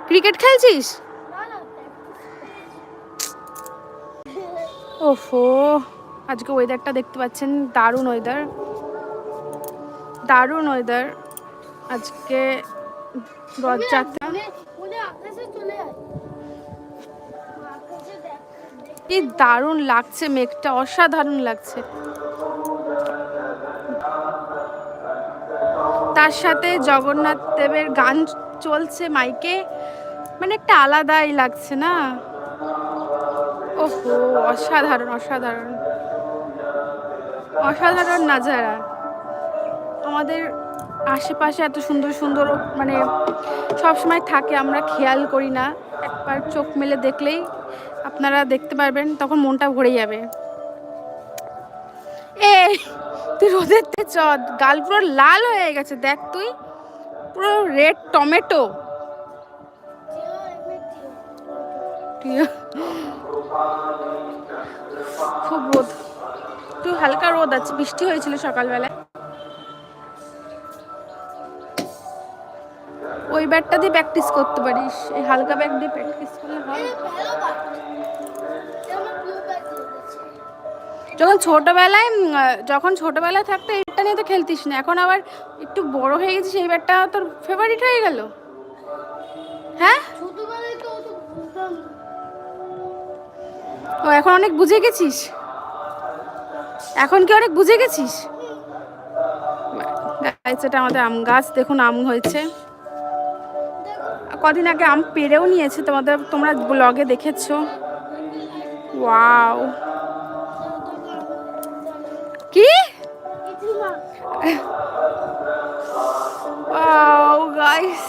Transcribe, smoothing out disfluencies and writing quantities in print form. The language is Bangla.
ক্রিকেট খেলছিস? ওফো, আজকে ওয়েদারটা দেখতে পাচ্ছেন, দারুণ ওয়েদার, দারুণ ওয়েদার আজকে। রথযাত্রা কি দারুণ লাগছে, মেঘটা অসাধারণ লাগছে। তার সাথে জগন্নাথ দেবের গান চলছে মাইকে, মানে একটা আলাদাই লাগছে না? ওহো, অসাধারণ অসাধারণ অসাধারণ নাজারা। আমাদের আশেপাশে এত সুন্দর সুন্দর মানে সবসময় থাকে, আমরা খেয়াল করি না, একবার চোখ মেলে দেখলেই আপনারা দেখতে পারবেন, তখন মনটা ভরে যাবে। এই তুই রোদের তে চট, গাল পুরো লাল হয়ে গেছে, দেখ তুই পুরো রেড টমেটো। খুব রোদ, একটু হালকা রোদ আছে, বৃষ্টি হয়েছিল সকালবেলায়। ওই ব্যাটটা দিয়ে প্র্যাকটিস করতে পারিস, এই হালকা ব্যাট দিয়ে প্র্যাকটিস করলে হয়। যখন ছোটবেলায় থাকতে এটা নিয়ে তো খেলতিস না, এখন আবার একটু বড় হয়ে গেছিস, এই ব্যাটটা তোর ফেভারিট হয়ে গেল? হ্যাঁ, ও এখন অনেক বুঝে গেছিস? এখন কি অনেক বুঝে গেছিস? এটা আমাদের আম গাছ, দেখুন আম হয়েছে। কদিন আগে আম পেড়েও নিয়েছে, তোমরা ব্লগে দেখেছো। ওয়াও, কি ওয়াও গাইস,